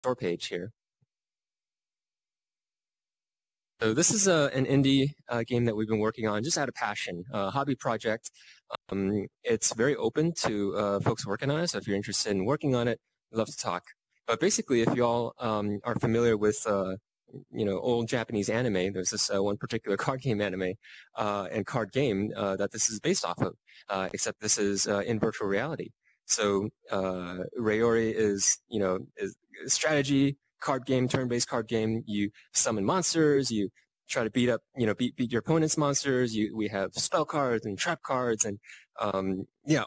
store page here. So this is an indie game that we've been working on just out of passion, hobby project. It's very open to folks working on it, so if you're interested in working on it, I'd love to talk. But basically, if you all are familiar with old Japanese anime, there's this one particular card game anime and card game that this is based off of, except this is in virtual reality. So Rayori is a strategy card game, turn-based card game. You summon monsters, you try to beat your opponent's monsters. We have spell cards and trap cards and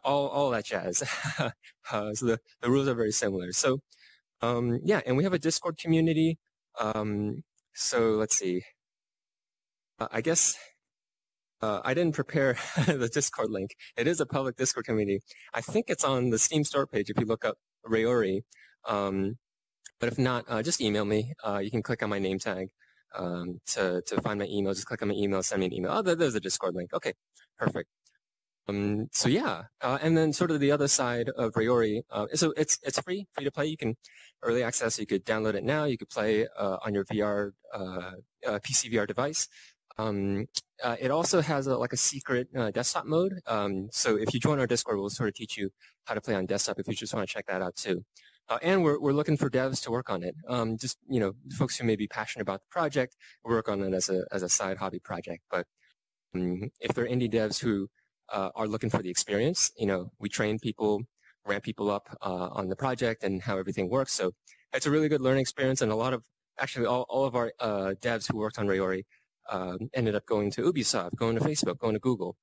all that jazz. So the rules are very similar. So and we have a Discord community. So let's see. I guess I didn't prepare the Discord link. It is a public Discord community. I think it's on the Steam store page if you look up Rayori. But if not, just email me. You can click on my name tag to find my email. Just click on my email, send me an email. Oh, there's a Discord link. Okay, perfect. So yeah, and then sort of the other side of Rayori. So it's free to play. You can early access. You could download it now. You could play on your VR PC VR device. It also has a secret desktop mode. So if you join our Discord, we'll sort of teach you how to play on desktop if you just want to check that out too. And we're looking for devs to work on it. Just folks who may be passionate about the project work on it as a side hobby project. But if they're indie devs who are looking for the experience, we train people, ramp people up on the project and how everything works. So it's a really good learning experience, and all of our devs who worked on Rayori ended up going to Ubisoft, going to Facebook, going to Google.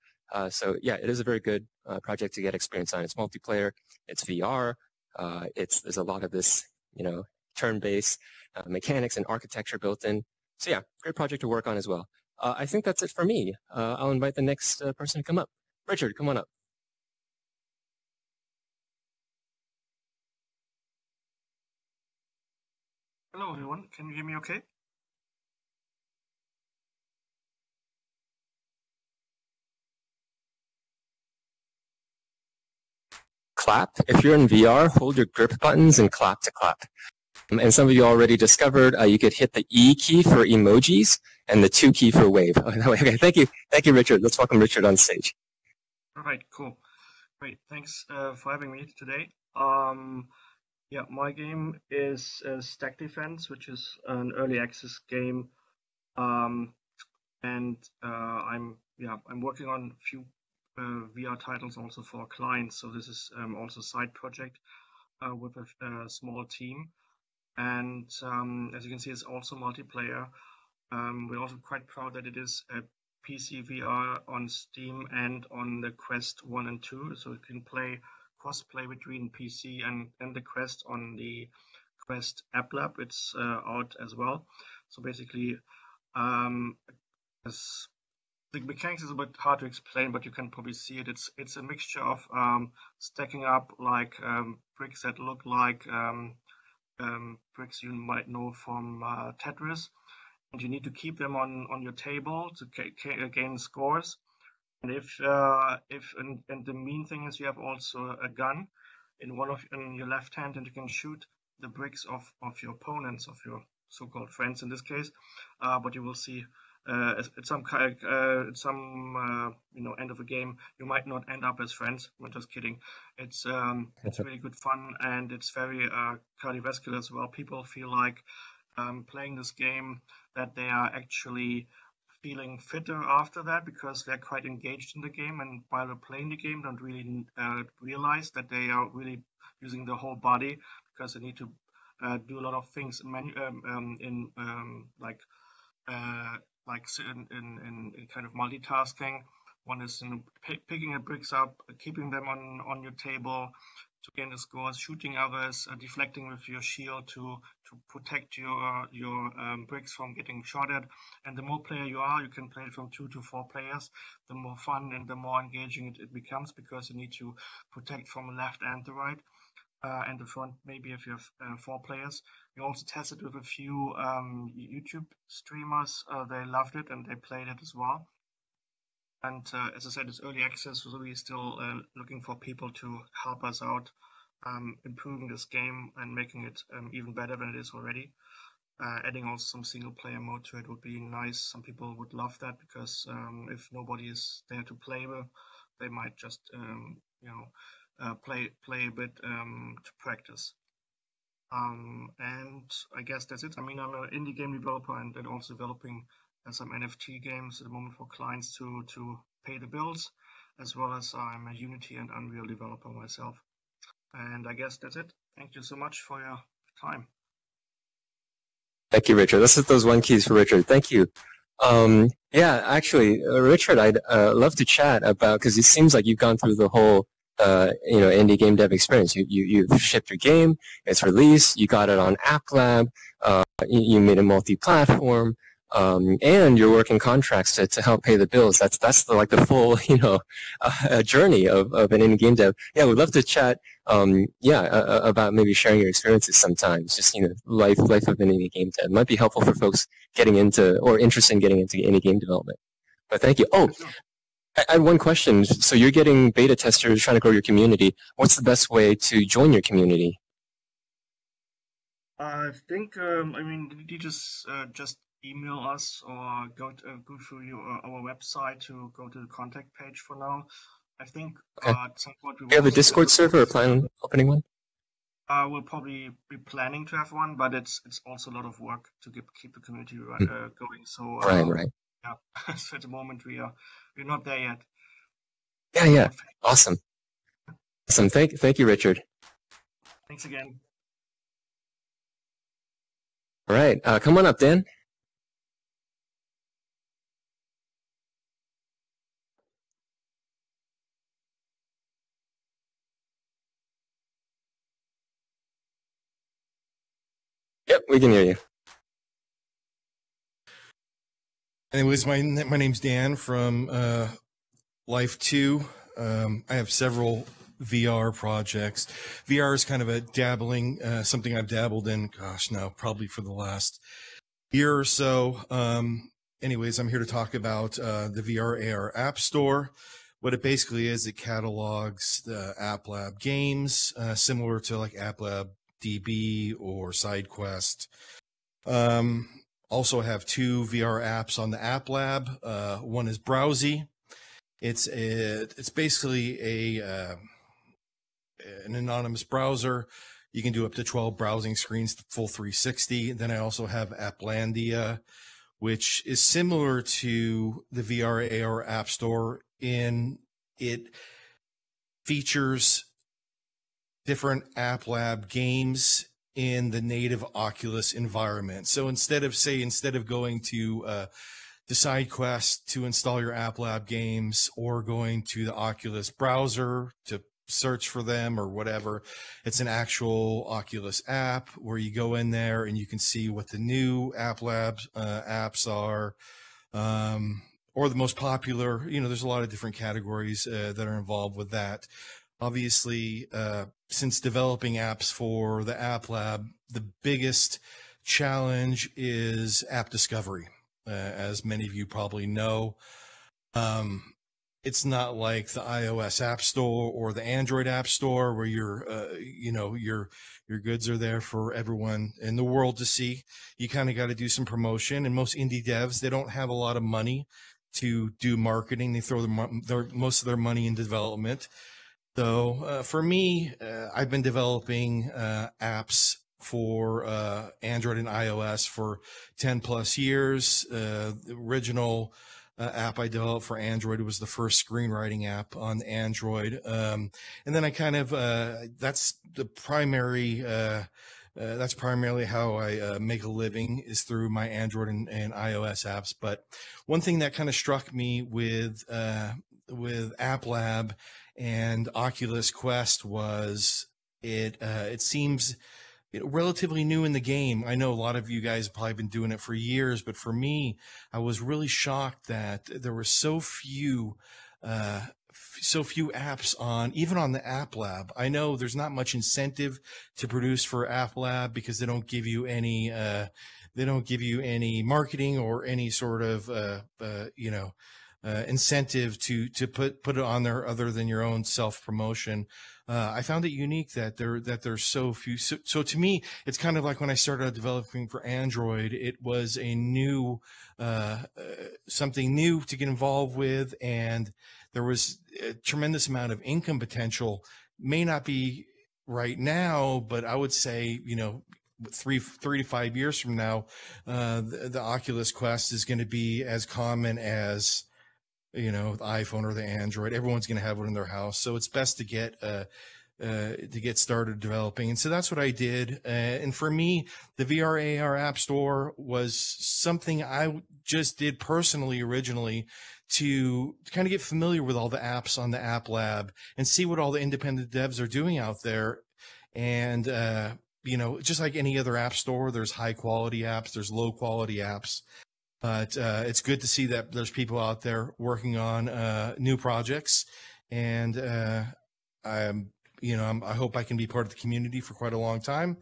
So yeah, it is a very good project to get experience on. It's multiplayer, it's VR. There's a lot of this, turn-based mechanics and architecture built in. So yeah, great project to work on as well. I think that's it for me. I'll invite the next person to come up. Richard, come on up. Hello, everyone. Can you hear me okay? Clap. If you're in VR, hold your grip buttons and clap to clap. And some of you already discovered you could hit the E key for emojis and the 2 key for wave. Okay, thank you, Richard. Let's welcome Richard on stage. All right, cool. Great, thanks for having me today. Yeah, my game is Stack Defense, which is an early access game, and I'm working on a few VR titles also for clients. So this is also a side project with a small team, and as you can see, it's also multiplayer. We're also quite proud that it is a PC VR on Steam and on the Quest 1 and 2, so you can cross-play between PC and the Quest on the Quest App Lab. It's out as well. So basically, the mechanics is a bit hard to explain, but you can probably see it. It's a mixture of stacking up like bricks that look like bricks you might know from Tetris, and you need to keep them on your table to gain scores. And and the main thing is you have also a gun in your left hand, and you can shoot the bricks of your opponents, of your so-called friends in this case. But you will see at some end of the game you might not end up as friends. I'm just kidding. It's really good fun, and it's very cardiovascular as well. People feel like playing this game that they are actually feeling fitter after that, because they're quite engaged in the game, and while they're playing the game don't really realize that they are really using the whole body, because they need to do a lot of things in kind of multitasking. One is picking the bricks up, keeping them on your table to gain the scores, shooting others, deflecting with your shield to protect your bricks from getting shot at. And the more player you are, you can play from 2 to 4 players. The more fun and the more engaging it becomes, because you need to protect from the left and the right. And the front, maybe if you have 4 players. We also tested with a few YouTube streamers. They loved it and they played it as well. And as I said, it's early access, so we're still looking for people to help us out improving this game and making it even better than it is already. Adding also some single player mode to it would be nice. Some people would love that because if nobody is there to play with, they might just play a bit to practice. And I guess that's it. I mean, I'm an indie game developer and also developing some NFT games at the moment for clients to pay the bills, as well as I'm a Unity and Unreal developer myself. And I guess that's it. Thank you so much for your time. Thank you, Richard. Let's hit those one keys for Richard. Thank you. Yeah, actually, Richard, I'd love to chat about, because it seems like you've gone through the whole indie game dev experience. You've shipped your game, it's released, you got it on App Lab, you made a multi-platform, and you're working contracts to help pay the bills. That's the full journey of an indie game dev. Yeah, we'd love to chat. About maybe sharing your experiences sometimes. Just life of an indie game dev might be helpful for folks getting into or interested in getting into indie game development. But thank you. Oh, I had one question. So you're getting beta testers, trying to grow your community. What's the best way to join your community? I think you just email us or go through our website to go to the contact page for now. I think at some point we will have a Discord server or plan on opening one? We'll probably be planning to have one, but it's also a lot of work to keep the community going. So right. Yeah, so at the moment we're not there yet. Yeah. Awesome. Thank you, Richard. Thanks again. All right, come on up, Dan. Yep, we can hear you. Anyways, my name's Dan from Life 2. I have several VR projects. VR is kind of a dabbling, something I've dabbled in, probably for the last year or so. Anyways, I'm here to talk about the VR AR App Store. What it basically is, it catalogs the App Lab games, similar to like App Lab DB or SideQuest. Also have two VR apps on the App Lab. One is Browsy. It's basically an anonymous browser. You can do up to 12 browsing screens, full 360. Then I also have Applandia, which is similar to the VR AR App Store in it features different App Lab games in the native Oculus environment. So instead of going to SideQuest to install your App Lab games or going to the Oculus browser to search for them or whatever, it's an actual Oculus app where you go in there and you can see what the new App Lab apps are, or the most popular. There's a lot of different categories that are involved with that. Obviously, since developing apps for the App Lab, the biggest challenge is app discovery. As many of you probably know, it's not like the iOS App Store or the Android App Store where your goods are there for everyone in the world to see. You kind of got to do some promotion, and most indie devs, they don't have a lot of money to do marketing. They throw most of their money into development. So for me, I've been developing apps for Android and iOS for 10 plus years. The original app I developed for Android was the first screenwriting app on Android. And then I kind of, that's primarily how I make a living, is through my Android and iOS apps. But one thing that kind of struck me with App Lab and Oculus Quest was it seems relatively new in the game. I know a lot of you guys have probably been doing it for years, but for me, I was really shocked that there were so few apps even on the App Lab. I know there's not much incentive to produce for App Lab because they don't give you any marketing or any sort of incentive to put it on there other than your own self promotion. I found it unique that there's so few. So to me, it's kind of like when I started developing for Android, it was a new, something new to get involved with, and there was a tremendous amount of income potential. May not be right now, but I would say, three to 5 years from now, the Oculus Quest is going to be as common as the iPhone or the Android. Everyone's going to have one in their house, so it's best to get started developing. And so that's what I did. And for me, the VR AR App Store was something I just did personally originally to kind of get familiar with all the apps on the App Lab and see what all the independent devs are doing out there. And just like any other app store, there's high quality apps, there's low quality apps. But it's good to see that there's people out there working on new projects, and I hope I can be part of the community for quite a long time.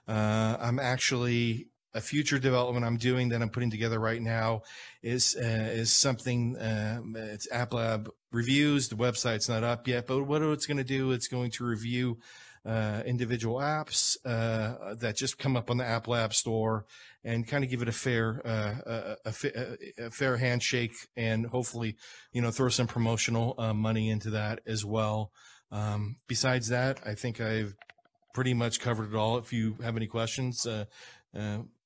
I'm actually a future development I'm doing that I'm putting together right now is something. It's App Lab reviews. The website's not up yet, but what it's going to do, it's going to review individual apps that just come up on the App Lab store and kind of give it a fair handshake, and hopefully, throw some promotional money into that as well. Besides that, I think I've pretty much covered it all. If you have any questions,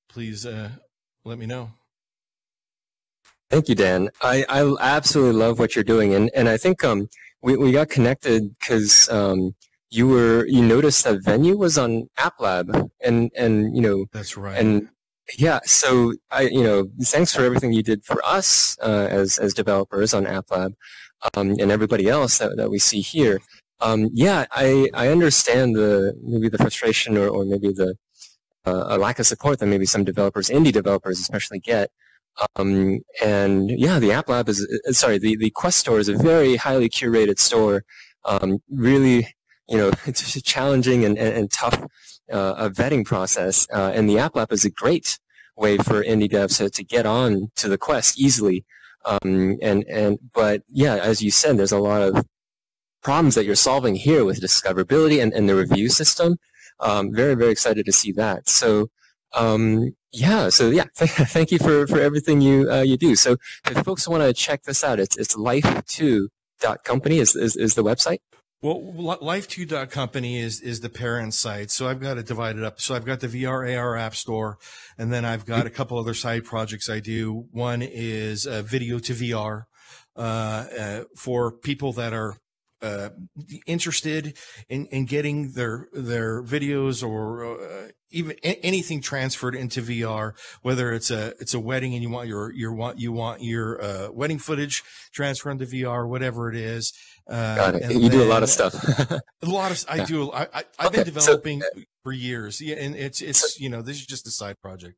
please let me know. Thank you, Dan. I absolutely love what you're doing, and I think we got connected because you noticed that Venue was on App Lab, and That's right. And yeah, so thanks for everything you did for us as developers on App Lab, and everybody else that we see here. I understand maybe the frustration or maybe the a lack of support that maybe some indie developers especially get. The App Lab the Quest store is a very highly curated store. Really, it's a challenging and tough a vetting process, and the App Lab is a great way for indie devs to get on to the Quest easily. But as you said, there's a lot of problems that you're solving here with discoverability and the review system. Very, very excited to see that. So, thank you for everything you do. So if folks want to check this out, it's life2.company is the website. Well, life2.company is the parent site. So I've got it divided up. So I've got the VR AR App Store, and then I've got a couple other side projects I do. One is video to VR for people that are interested in getting their videos or even anything transferred into VR, whether it's a wedding and you want your wedding footage transferred into VR, whatever it is. Got it. You do a lot of stuff. I've been developing for years. Yeah, and it's this is just a side project.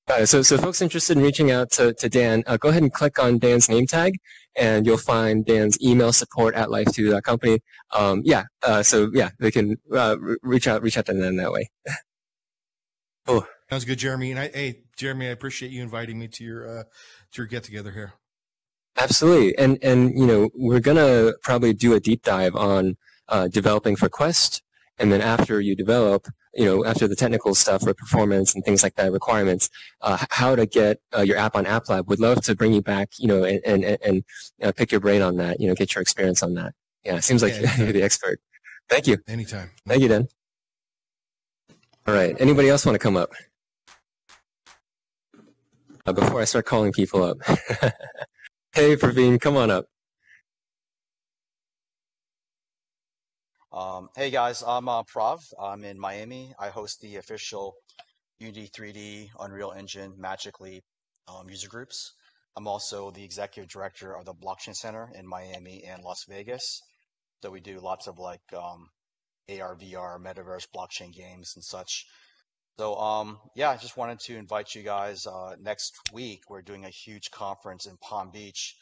Got it. So folks interested in reaching out to Dan, go ahead and click on Dan's name tag, and you'll find Dan's email, support@life2.company. They can reach out to them that way. Cool. Sounds good, Jeremy. And Jeremy, I appreciate you inviting me to your get together here. Absolutely, and we're gonna probably do a deep dive on developing for Quest, and then after you develop, after the technical stuff or performance and things like that, requirements, how to get your app on App Lab. Would love to bring you back, and pick your brain on that, get your experience on that. Yeah, it seems like you're the expert. Thank you. Anytime. Thank you, Dan. All right. Anybody else want to come up? Before I start calling people up. Hey, Praveen, come on up. Hey guys, I'm Prav. I'm in Miami. I host the official Unity 3D, Unreal Engine, Magic Leap user groups. I'm also the executive director of the Blockchain Center in Miami and Las Vegas. So we do lots of AR, VR, metaverse, blockchain games and such. So I just wanted to invite you guys. Next week, we're doing a huge conference in Palm Beach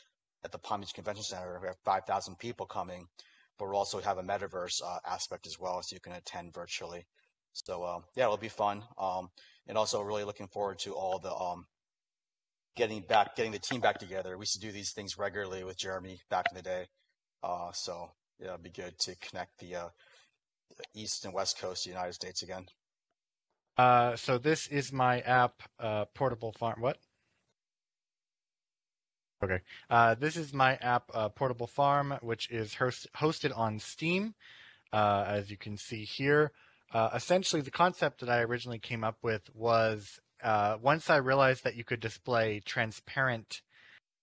at the Palm Beach Convention Center. We have 5,000 people coming, but we'll also have a metaverse aspect as well, so you can attend virtually. So it'll be fun. And also really looking forward to all the getting the team back together. We used to do these things regularly with Jeremy back in the day. It'll be good to connect the East and West Coast of the United States again? So this is my app, Portable Farm. What? Okay. This is my app, Portable Farm, which is hosted on Steam, as you can see here. Essentially, the concept that I originally came up with was once I realized that you could display transparent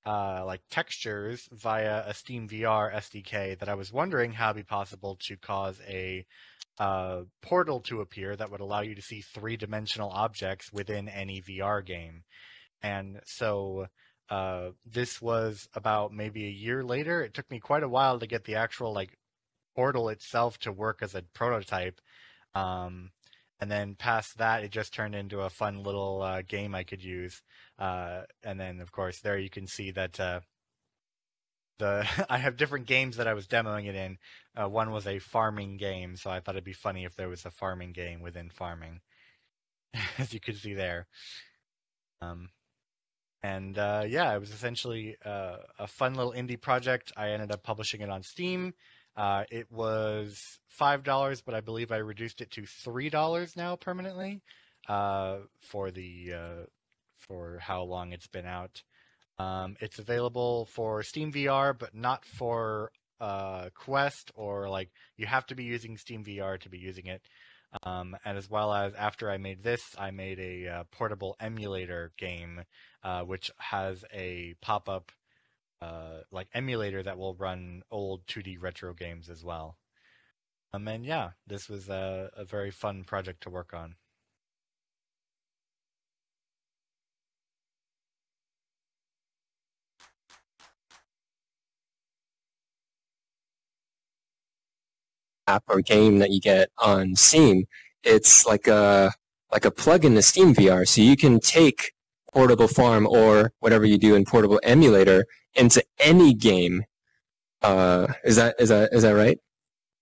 like textures via a Steam VR SDK, that I was wondering how it'd be possible to cause a portal to appear that would allow you to see three-dimensional objects within any VR game. And so this was about maybe a year later. It took me quite a while to get the actual like portal itself to work as a prototype. And then past that, it just turned into a fun little game I could use. And then, of course, there you can see that I have different games that I was demoing it in. One was a farming game, so I thought it'd be funny if there was a farming game within farming, as you can see there. Yeah, it was essentially a fun little indie project. I ended up publishing it on Steam. It was $5, but I believe I reduced it to $3 now permanently for how long it's been out. It's available for Steam VR, but not for Quest, or like you have to be using Steam VR to be using it. And as well as after I made this, I made a portable emulator game, which has a pop-up like emulator that will run old 2D retro games as well. And yeah, this was a very fun project to work on. App or game that you get on Steam, it's like a plug-in to Steam VR, so you can take Portable Farm or whatever you do in Portable Emulator into any game. Is that right?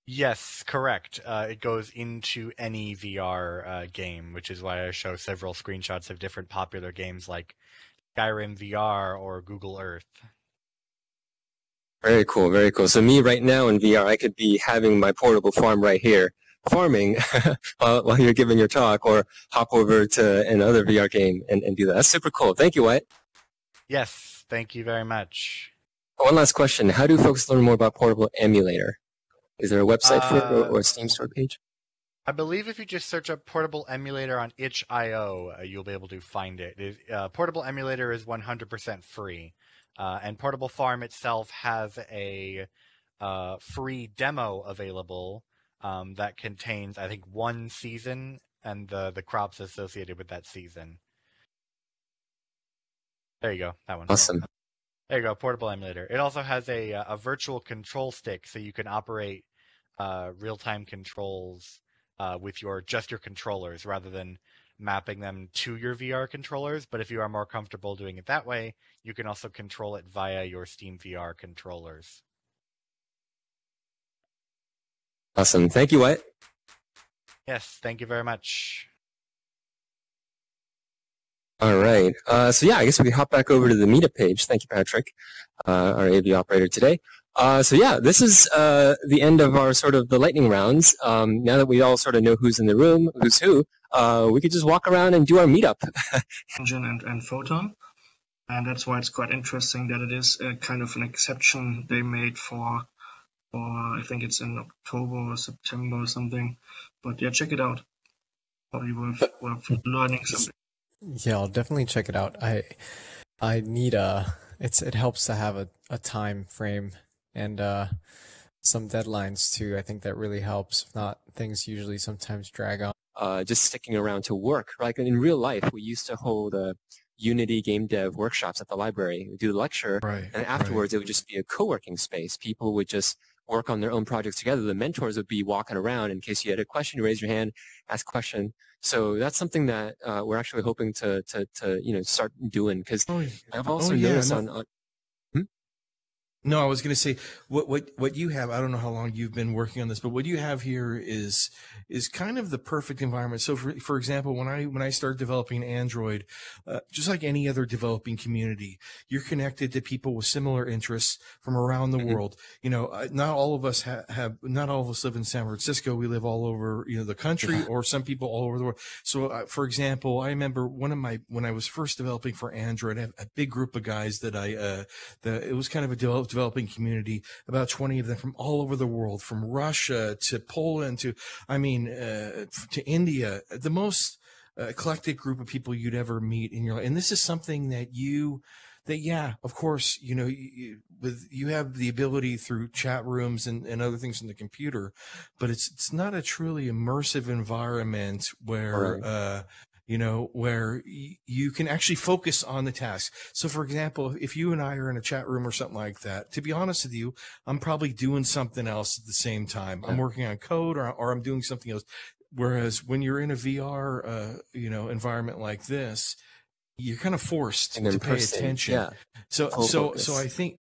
Yes, correct. It goes into any VR game, which is why I show several screenshots of different popular games like Skyrim VR or Google Earth. Very cool, very cool. So me right now in VR, I could be having my Portable Farm right here, farming while you're giving your talk, or hop over to another VR game and do that. That's super cool. Thank you, Wyatt. Yes, thank you very much. One last question. How do folks learn more about Portable Emulator? Is there a website for it or a Steam store page? I believe if you just search up Portable Emulator on itch.io, you'll be able to find it. Portable Emulator is 100% free. And Portable Farm itself has a free demo available that contains, I think, one season and the crops associated with that season. There you go. That one. Awesome. There you go, Portable Emulator. It also has a virtual control stick, so you can operate real-time controls with your controllers rather than mapping them to your VR controllers. But if you are more comfortable doing it that way, you can also control it via your Steam VR controllers. Awesome. Thank you, Wyatt. Yes, thank you very much. All right. So yeah, I guess we can hop back over to the meetup page. Thank you, Patrick, our AV operator today. So yeah, this is the end of our sort of the lightning rounds. Now that we all sort of know who's in the room, who's who, we could just walk around and do our meetup. Engine and Photon. And that's why it's quite interesting that it is a kind of an exception they made for I think it's in October or September or something. But yeah, check it out. Probably worth learning something. Yeah, I'll definitely check it out. I need it helps to have a time frame and some deadlines too. I think that really helps. If not, things usually sometimes drag on. Just sticking around to work. Like in real life, we used to hold Unity game dev workshops at the library. We'd do the lecture, Right. and afterwards it would just be a co-working space. People would just work on their own projects together. The mentors would be walking around. In case you had a question, you raise your hand, ask a question. So that's something that we're actually hoping to start doing, because I've also noticed on No, I was going to say what you have. I don't know how long you've been working on this, but what you have here is kind of the perfect environment. So, for example, when I started developing Android, just like any other developing community, you're connected to people with similar interests from around the world. You know, not all of us not all of us live in San Francisco. We live all over the country, or some people all over the world. So, for example, I remember when I was first developing for Android, I have a big group of guys that it was kind of a developing community, about 20 of them from all over the world, from Russia to Poland to India, the most eclectic group of people you'd ever meet in your life. And this is something that of course, you have the ability through chat rooms and other things on the computer, but it's not a truly immersive environment where, where you can actually focus on the task. So, for example, if you and I are in a chat room or something like that, to be honest with you, I'm probably doing something else at the same time. I'm working on code or I'm doing something else. Whereas when you're in a VR, environment like this, you're kind of forced to pay attention. Yeah. So I think